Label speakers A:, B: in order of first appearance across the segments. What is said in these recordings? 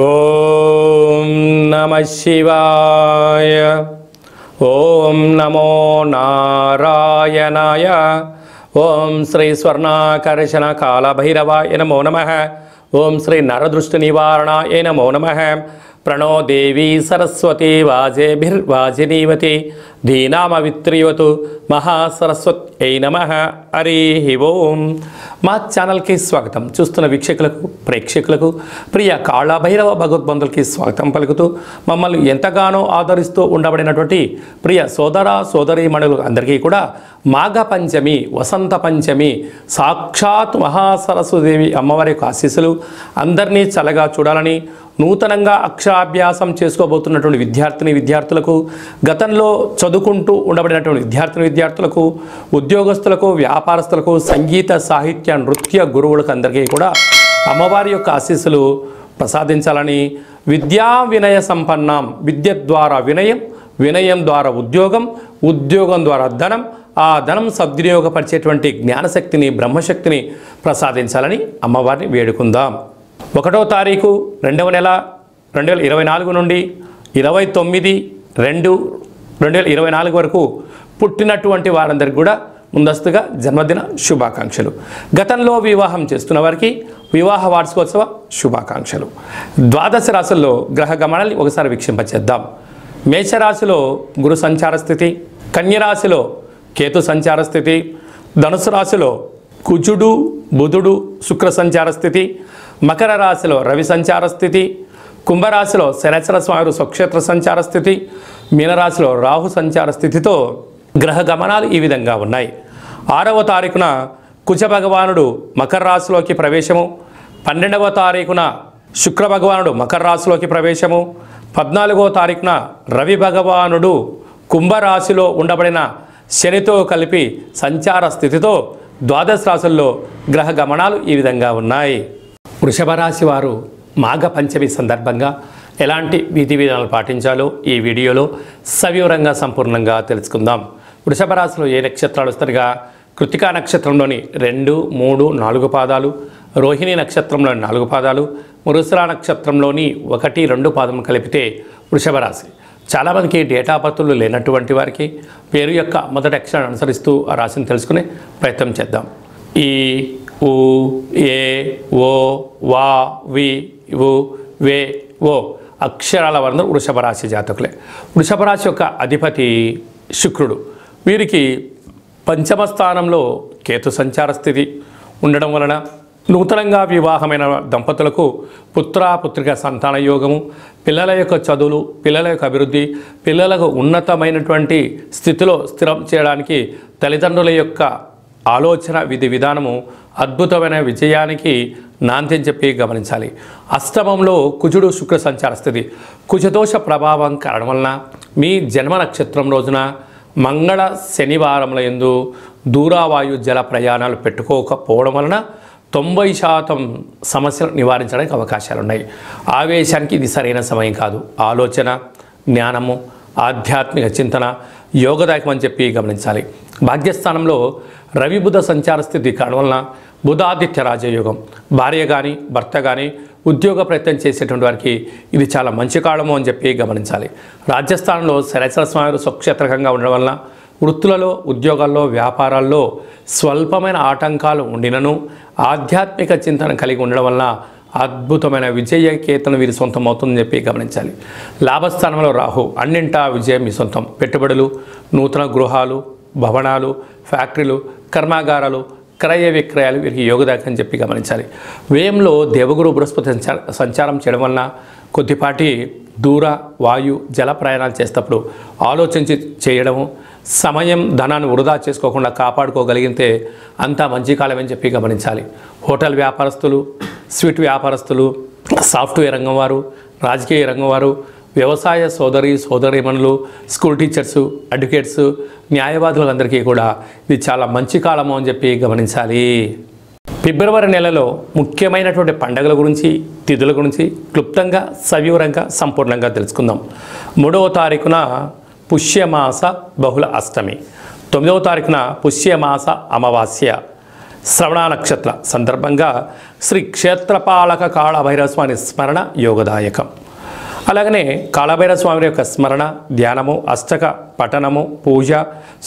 A: ఓం నమః శివాయ. ఓం నమో నారాయణాయ. ఓం శ్రీ స్వర్ణాకర్షణ కాళభైరవాయ నమో నమః. ఓం శ్రీ నరదృష్టి నివారణాయ నమో నమః. ప్రణో దేవీ సరస్వతి వాజేభిర్వాజినీవతి ధీనామవిత్రియవతు మహాసరస్వత్యై నమః. హరి ఓం. మా ఛానల్కి స్వాగతం. చూస్తున్న వీక్షకులకు ప్రేక్షకులకు ప్రియ కాళభైరవ భగవద్బంధులకి స్వాగతం పలుకుతూ మమ్మల్ని ఎంతగానో ఆదరిస్తూ ఉండబడినటువంటి ప్రియ సోదర సోదరీమణులు అందరికీ కూడా మాఘ పంచమి వసంత పంచమి సాక్షాత్ మహాసరస్వదేవి అమ్మవారి యొక్క ఆశీస్సులు అందరినీ చల్లగా చూడాలని, నూతనంగా అక్షరాభ్యాసం చేసుకోబోతున్నటువంటి విద్యార్థులకు, గతంలో చదువుకుంటూ ఉండబడినటువంటి విద్యార్థులకు, ఉద్యోగస్తులకు, వ్యాపారస్తులకు, సంగీత సాహిత్య నృత్య గురువులకు అందరికీ కూడా అమ్మవారి యొక్క ఆశీస్సులు ప్రసాదించాలని, విద్యా వినయ సంపన్నం, విద్య ద్వారా వినయం, వినయం ద్వారా ఉద్యోగం, ఉద్యోగం ద్వారా ధనం, ఆ ధనం సద్వినియోగపరిచేటువంటి జ్ఞానశక్తిని బ్రహ్మశక్తిని ప్రసాదించాలని అమ్మవారిని వేడుకుందాం. 1వ తారీఖు 2వ నెల 2024 నుండి 29/2/2024 వరకు పుట్టినటువంటి వారందరికీ కూడా ముందస్తుగా జన్మదిన శుభాకాంక్షలు. గతంలో వివాహం చేస్తున్న వారికి వివాహ వార్షికోత్సవ శుభాకాంక్షలు. ద్వాదశ రాశుల్లో గ్రహ గమనాన్ని ఒకసారి వీక్షింపచేద్దాం. మేషరాశిలో గురు సంచార స్థితి, కన్యరాశిలో కేతు సంచార స్థితి, ధనుసు రాశిలో కుజుడు బుధుడు శుక్ర సంచార స్థితి, మకర రాశిలో రవి సంచార స్థితి, కుంభరాశిలో శనేశ్వర స్వామి స్వక్షేత్ర సంచార స్థితి, మీనరాశిలో రాహు సంచార స్థితితో గ్రహ గమనాలు ఈ విధంగా ఉన్నాయి. 6వ తారీఖున కుజ భగవానుడు మకర రాశిలోకి ప్రవేశము, 12వ తారీఖున శుక్ర భగవానుడు మకర రాశిలోకి ప్రవేశము, 14వ తారీఖున రవి భగవానుడు కుంభరాశిలో ఉండబడిన శనితో కలిపి సంచార స్థితితో ద్వాదశ రాశుల్లో గ్రహ గమనాలు ఈ విధంగా ఉన్నాయి. వృషభ రాశి వారు మాఘ పంచమి సందర్భంగా ఎలాంటి విధి విధానాలు పాటించాలో ఈ వీడియోలో సవివరంగా సంపూర్ణంగా తెలుసుకుందాం. వృషభ రాశిలో ఏ నక్షత్రాలు వస్తారుగా కృతికా నక్షత్రంలోని 2, 3, 4 పాదాలు, రోహిణి నక్షత్రంలోని 4 పాదాలు, మృగశిర నక్షత్రంలోని 1, 2 పాదం కలిపితే వృషభ రాశి. చాలామందికి డేటా బర్త్లు లేనటువంటి వారికి పేరు యొక్క మొదటి అక్షరాన్ని అనుసరిస్తూ ఆ రాశిని తెలుసుకునే ప్రయత్నం చేద్దాం. ఈ ఉ ఏ ఓ వా వి ఉ వే ఓ అక్షరాల వారందరూ వృషభ రాశి జాతకులే. వృషభ రాశి యొక్క అధిపతి శుక్రుడు. వీరికి పంచమ స్థానంలో కేతు సంచార స్థితి ఉండడం వలన నూతనంగా వివాహమైన దంపతులకు పుత్రిక సంతాన యోగము, పిల్లల యొక్క చదువులు, పిల్లల యొక్క అభివృద్ధి, పిల్లలకు ఉన్నతమైనటువంటి స్థితిలో స్థిరం చేయడానికి తల్లిదండ్రుల యొక్క ఆలోచన విధి విధానము అద్భుతమైన విజయానికి నాంది అని చెప్పి గమనించాలి. అష్టమంలో కుజుడు శుక్ర సంచార స్థితి. కుజదోష ప్రభావం కారణం వలన మీ జన్మ నక్షత్రం రోజున మంగళ శనివారముల యందు దూరావాయు జల ప్రయాణాలు పెట్టుకోకపోవడం వలన 90% సమస్యలు నివారించడానికి అవకాశాలు ఉన్నాయి. ఆవేశానికి ఇది సరైన సమయం కాదు. ఆలోచన, జ్ఞానము, ఆధ్యాత్మిక చింతన యోగదాయకం అని చెప్పి గమనించాలి. భాగ్యస్థానంలో రవి బుధ సంచార స్థితి కారణం వలన బుధాదిత్య రాజయోగం. భార్య కానీ భర్త కానీ ఉద్యోగ ప్రయత్నం చేసేటువంటి వారికి ఇది చాలా మంచి కాలము అని చెప్పి గమనించాలి. రాజ్యస్థానంలో శనేశ్వర స్వామి స్వక్షేత్రకంగా ఉండడం వలన వృత్తులలో, ఉద్యోగాల్లో, వ్యాపారాల్లో స్వల్పమైన ఆటంకాలు ఉండినను ఆధ్యాత్మిక చింతన కలిగి ఉండడం వలన అద్భుతమైన విజయ కేతనం వీరి సొంతం అవుతుందని చెప్పి గమనించాలి. లాభస్థానంలో రాహు. అన్నింటా విజయం మీ సొంతం. పెట్టుబడులు, నూతన గృహాలు, భవనాలు, ఫ్యాక్టరీలు, కర్మాగారాలు, క్రయ విక్రయాలు వీరికి యోగదాయకం అని చెప్పి గమనించాలి. వ్యయంలో దేవగురు బృహస్పతి సంచారం చేయడం వలన కొద్దిపాటి దూర వాయు జల ప్రయాణాలు చేసేటప్పుడు ఆలోచించి చేయడము, సమయం ధనాన్ని వృధా చేసుకోకుండా కాపాడుకోగలిగితే అంతా మంచి కాలమని చెప్పి గమనించాలి. హోటల్ వ్యాపారస్తులు, స్వీట్ వ్యాపారస్తులు, సాఫ్ట్వేర్ రంగం వారు, రాజకీయ రంగం వారు, వ్యవసాయ సోదరీమణులు, స్కూల్ టీచర్సు, అడ్వకేట్స్, న్యాయవాదులు అందరికీ కూడా ఇది చాలా మంచి కాలము అని చెప్పి గమనించాలి. ఫిబ్రవరి నెలలో ముఖ్యమైనటువంటి పండుగల గురించి, తిథుల గురించి క్లుప్తంగా సవివరంగా సంపూర్ణంగా తెలుసుకుందాం. 3వ తారీఖున పుష్యమాస బహుళ అష్టమి, 9వ తారీఖున పుష్యమాస అమావాస్య, శ్రవణ నక్షత్ర సందర్భంగా శ్రీ క్షేత్రపాలక కాళభైరవ స్వామి స్మరణ యోగదాయకం. అలాగనే కాళభైరవ స్వామి యొక్క స్మరణ, ధ్యానము, అష్టక పఠనము, పూజ,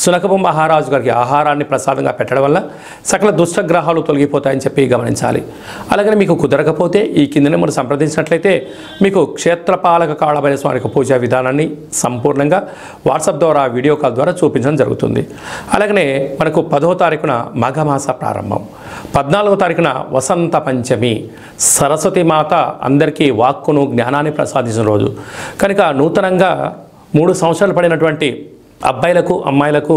A: సునకపు మహారాజు గారికి ఆహారాన్ని ప్రసాదంగా పెట్టడం వల్ల సకల దుష్టగ్రహాలు తొలగిపోతాయని చెప్పి గమనించాలి. అలాగనే మీకు కుదరకపోతే ఈ కింద నెంబర్ సంప్రదించినట్లయితే మీకు క్షేత్రపాలక కాళభైరవ స్వామి యొక్క పూజా విధానాన్ని సంపూర్ణంగా వాట్సాప్ ద్వారా, వీడియో కాల్ ద్వారా చూపించడం జరుగుతుంది. అలాగనే మనకు 10వ తారీఖున మాఘమాస ప్రారంభం, 14వ తారీఖున వసంత పంచమి, సరస్వతి మాత అందరికీ వాక్కును, జ్ఞానాన్ని ప్రసాదించిన రోజు కనుక నూతనంగా 3 సంవత్సరాలు పడినటువంటి అబ్బాయిలకు, అమ్మాయిలకు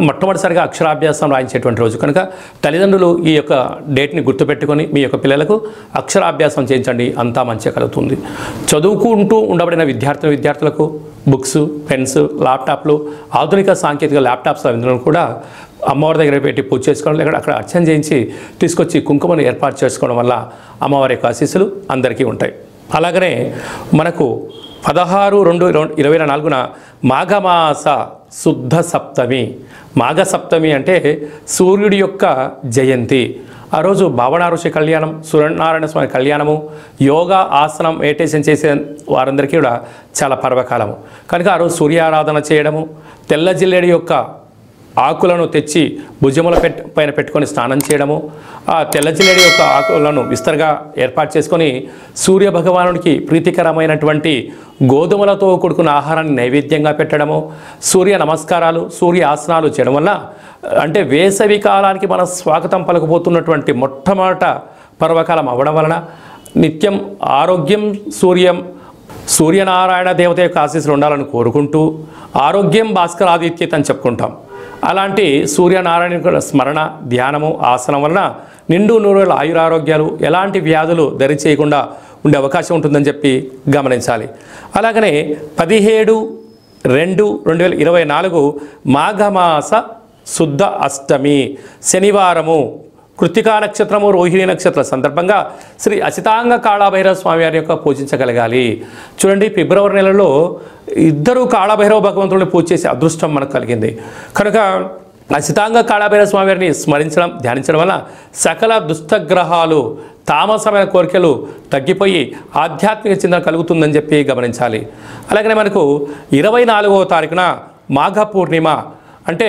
A: మొట్టమొదటిసారిగా అక్షరాభ్యాసం రాయించేటువంటి రోజు కనుక తల్లిదండ్రులు ఈ యొక్క డేట్ని గుర్తుపెట్టుకొని మీ యొక్క అక్షరాభ్యాసం చేయించండి, అంతా మంచిగా కలుగుతుంది. చదువుకుంటూ ఉండబడిన విద్యార్థులకు బుక్స్, పెన్స్, ల్యాప్టాప్లు, ఆధునిక సాంకేతిక ల్యాప్టాప్స్ అందులో కూడా అమ్మవారి దగ్గర పెట్టి పూజ చేసుకోవడం, లేకపోతే అక్కడ అర్చన చేయించి తీసుకొచ్చి కుంకుమను ఏర్పాటు చేసుకోవడం వల్ల అమ్మవారి యొక్క ఆశీస్సులు అందరికీ ఉంటాయి. అలాగనే మనకు 16/2/2024 మాఘమాస శుద్ధ సప్తమి. మాఘ సప్తమి అంటే సూర్యుడి యొక్క జయంతి. ఆ రోజు భావన ఋషి కళ్యాణం, సూర్యనారాయణ స్వామి కళ్యాణము, యోగా, ఆసనం, మెడిటేషన్ చేసే వారందరికీ కూడా చాలా పర్వకాలము కనుక ఆ రోజు సూర్యారాధన చేయడము, తెల్ల జిల్లేడి యొక్క ఆకులను తెచ్చి భుజముల పైన పెట్టుకొని స్నానం చేయడము, ఆ తెల్ల జిల్లేడి యొక్క ఆకులను విస్తరగా ఏర్పాటు చేసుకొని సూర్య భగవానుడికి ప్రీతికరమైనటువంటి గోధుమలతో కూడుకున్న ఆహారాన్ని నైవేద్యంగా పెట్టడము, సూర్య నమస్కారాలు, సూర్య ఆసనాలు చేయడం వల్ల అంటే వేసవి కాలానికి మనం స్వాగతం పలకపోతున్నటువంటి మొట్టమొదట పర్వకాలం అవ్వడం వలన నిత్యం ఆరోగ్యం, సూర్యనారాయణ దేవత యొక్క ఆశీస్సులు ఉండాలని కోరుకుంటూ ఆరోగ్యం భాస్కరాదిత్యత అని చెప్పుకుంటాం. అలాంటి సూర్యనారాయణ స్మరణ, ధ్యానము, ఆసనం వలన నిండు నూరేళ్ళ ఆయురారోగ్యాలు, ఎలాంటి వ్యాధులు దరి చేయకుండా ఉండే అవకాశం ఉంటుందని చెప్పి గమనించాలి. అలాగనే 17/2/2024 మాఘమాస శుద్ధ అష్టమి శనివారము, కృత్తికా నక్షత్రము, రోహిణి నక్షత్ర సందర్భంగా శ్రీ అసితాంగ కాళభైరవ స్వామి వారి యొక్క పూజించగలగాలి. చూడండి, ఫిబ్రవరి నెలలో 2 కాళభైరవ భగవంతుడిని పూజ చేసే అదృష్టం మనకు కలిగింది కనుక అసితాంగ కాళభైరవ స్వామి వారిని స్మరించడం, ధ్యానించడం వల్ల సకల దుష్టగ్రహాలు, తామసమైన కోరికలు తగ్గిపోయి ఆధ్యాత్మిక చింతన కలుగుతుందని చెప్పి గమనించాలి. అలాగనే మనకు 24వ తారీఖున మాఘ పూర్ణిమ అంటే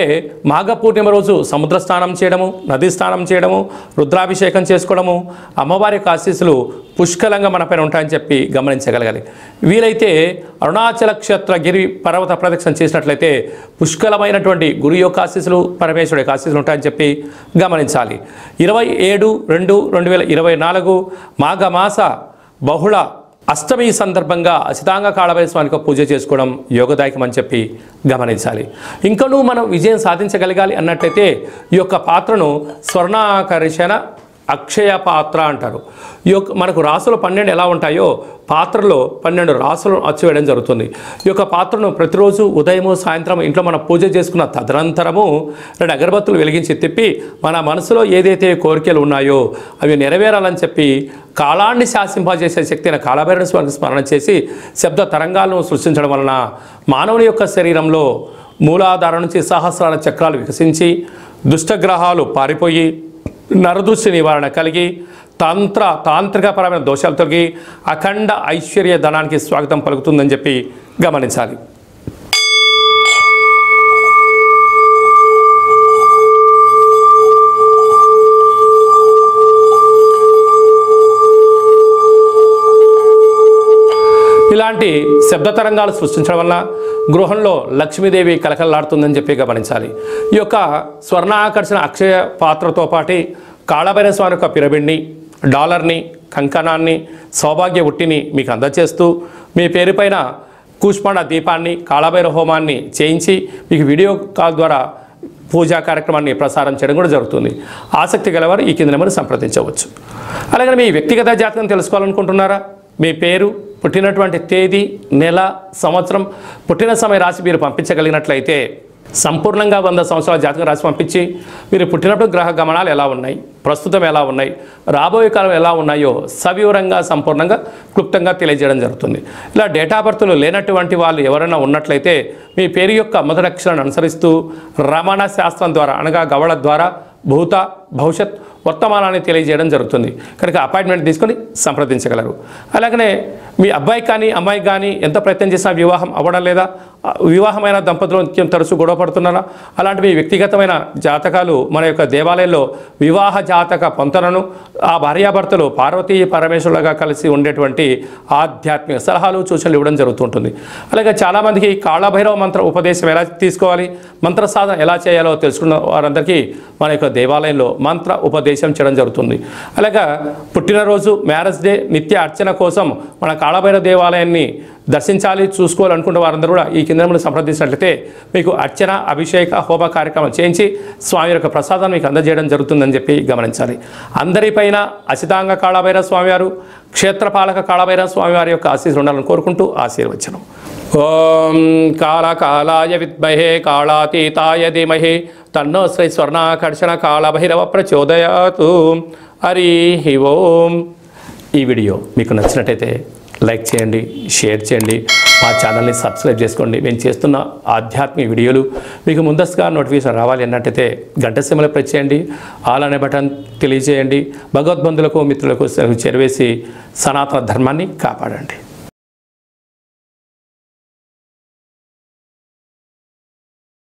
A: మాఘ పూర్ణిమ రోజు సముద్ర స్నానం చేయడము, నదీ స్నానం చేయడము, రుద్రాభిషేకం చేసుకోవడము, అమ్మవారి యొక్క ఆశీస్సులు పుష్కలంగా మనపైన ఉంటాయని చెప్పి గమనించగలగాలి. వీలైతే అరుణాచల క్షేత్రగిరి పర్వత ప్రదక్షిణ చేసినట్లయితే పుష్కలమైనటువంటి గురు యొక్క ఆశీస్సులు, పరమేశ్వరుడి యొక్క ఆశీస్సులు ఉంటాయని చెప్పి గమనించాలి. 27/2/2024 మాఘమాస బహుళ అష్టమి సందర్భంగా అసితాంగ కాళభైరవ స్వామికి పూజ చేసుకోవడం యోగదాయకం అని చెప్పి గమనించాలి. ఇంకనూ మనం విజయం సాధించగలగాలి అన్నట్లయితే ఈ యొక్క పాత్రను స్వర్ణాకర్షణ అక్షయ పాత్ర అంటారు. ఈ యొక్క మనకు రాసులు 12 ఎలా ఉంటాయో పాత్రలో 12 రాసులను అచ్చివేయడం జరుగుతుంది. ఈ యొక్క పాత్రను ప్రతిరోజు ఉదయము, సాయంత్రం ఇంట్లో మనం పూజ చేసుకున్న తదనంతరము 2 అగరబత్తులు వెలిగించి తిప్పి మన మనసులో ఏదైతే కోరికలు ఉన్నాయో అవి నెరవేరాలని చెప్పి కాలాన్ని శాసింపజేసే శక్తి అయిన కాళభైరవ స్వామిని స్మరణ చేసి శబ్ద తరంగాలను సృష్టించడం వలన మానవుని యొక్క శరీరంలో మూలాధారం నుంచి సహస్రాల చక్రాలు వికసించి దుష్టగ్రహాలు పారిపోయి నరదృష్టి నివారణ కలిగి తాంత్రికపరమైన దోషాలు తొలగి అఖండ ఐశ్వర్య ధనానికి స్వాగతం పలుకుతుందని చెప్పి గమనించాలి. ఇలాంటి శబ్ద తరంగాలు సృష్టించడం వల్ల గృహంలో లక్ష్మీదేవి కలకలలాడుతుందని చెప్పి గమనించాలి. ఈ యొక్క స్వర్ణాకర్షణ అక్షయ పాత్రతో పాటు కాళభైరవ స్వామి యొక్క పిరమిడ్ని, డాలర్ని, కంకణాన్ని, సౌభాగ్య ఉట్టిని మీకు అందజేస్తూ మీ పేరుపైన కూష్మాండ దీపాన్ని, కాళభైరవ హోమాన్ని చేయించి మీకు వీడియో కాల్ ద్వారా పూజా కార్యక్రమాన్ని ప్రసారం చేయడం కూడా జరుగుతుంది. ఆసక్తి గలవారు ఈ కింద నెంబర్ సంప్రదించవచ్చు. అలాగే మీ వ్యక్తిగత జాతకం తెలుసుకోవాలనుకుంటున్నారా? మీ పేరు, పుట్టినటువంటి తేదీ, నెల, సంవత్సరం, పుట్టిన సమయ రాశి మీరు పంపించగలిగినట్లయితే సంపూర్ణంగా 100 సంవత్సరాల జాతకం రాసి పంపించి మీరు పుట్టినప్పుడు గ్రహ గమనాలు ఎలా ఉన్నాయి, ప్రస్తుతం ఎలా ఉన్నాయి, రాబోయే కాలం ఎలా ఉన్నాయో సవివరంగా సంపూర్ణంగా క్లుప్తంగా తెలియజేయడం జరుగుతుంది. ఇలా డేటా బర్త్లు లేనటువంటి వాళ్ళు ఎవరైనా ఉన్నట్లయితే మీ పేరు యొక్క మొదటి అక్షరాన్ని అనుసరిస్తూ రమణ శాస్త్రం ద్వారా అనగా గవళ ద్వారా భూత భవిష్యత్ వర్తమానాన్ని తెలియజేయడం జరుగుతుంది. కనుక అపాయింట్మెంట్ తీసుకొని సంప్రదించగలరు. అలాగనే మీ అబ్బాయికి కానీ అమ్మాయికి కానీ ఎంత ప్రయత్నం చేసినా వివాహం అవ్వడం లేదా, వివాహమైన దంపతులు నిత్యం తరచూ గొడవ పడుతున్నారా, అలాంటి మీ వ్యక్తిగతమైన జాతకాలు మన యొక్క దేవాలయంలో వివాహ జాతక పొంతనను ఆ భార్యాభర్తలు పార్వతీ పరమేశ్వరులుగా కలిసి ఉండేటువంటి ఆధ్యాత్మిక సలహాలు సూచనలు ఇవ్వడం జరుగుతుంటుంది. అలాగే చాలామందికి కాళభైరవ మంత్ర ఉపదేశం ఎలా తీసుకోవాలి, మంత్ర సాధన ఎలా చేయాలో తెలుసుకున్న వారందరికీ మన యొక్క దేవాలయంలో మంత్ర ఉపదేశం చేయడం జరుగుతుంది. అలాగా పుట్టినరోజు, మ్యారేజ్ డే, నిత్య అర్చన కోసం మన కాళభైరవ దేవాలయాన్ని దర్శించాలి, చూసుకోవాలనుకున్న వారందరూ కూడా ఈ కేంద్రంలో సంప్రదించినట్లయితే మీకు అర్చన, అభిషేక, హోమ కార్యక్రమం చేయించి స్వామి యొక్క ప్రసాదాన్ని మీకు అందజేయడం జరుగుతుందని చెప్పి గమనించాలి. అందరిపైన అసితాంగ కాళభైరవ స్వామివారు, క్షేత్రపాలక కాళభైరవ స్వామివారి యొక్క ఆశీస్సులు ఉండాలని కోరుకుంటూ ఆశీర్వచనం. ఓం కాళకాలాయ విద్మహే కాళాతీతాయ ధీమహి తన్నో శ్రీ స్వర్ణాకర్షణ కాళభైరవ ప్రచోదయాతు. హరి ఓం. ఈ వీడియో మీకు నచ్చినట్టయితే లైక్ చేయండి, షేర్ చేయండి, మా ఛానల్ని సబ్స్క్రైబ్ చేసుకోండి. మేము చేస్తున్న ఆధ్యాత్మిక వీడియోలు మీకు ముందస్తుగా నోటిఫికేషన్ రావాలి అన్నట్టయితే గంట సింబల్ ప్రెస్ చేయండి, ఆల్ అనే బటన్ తెలియజేయండి. భగవద్బంధులకు మిత్రులకు చేరవేసి సనాతన ధర్మాన్ని కాపాడండి.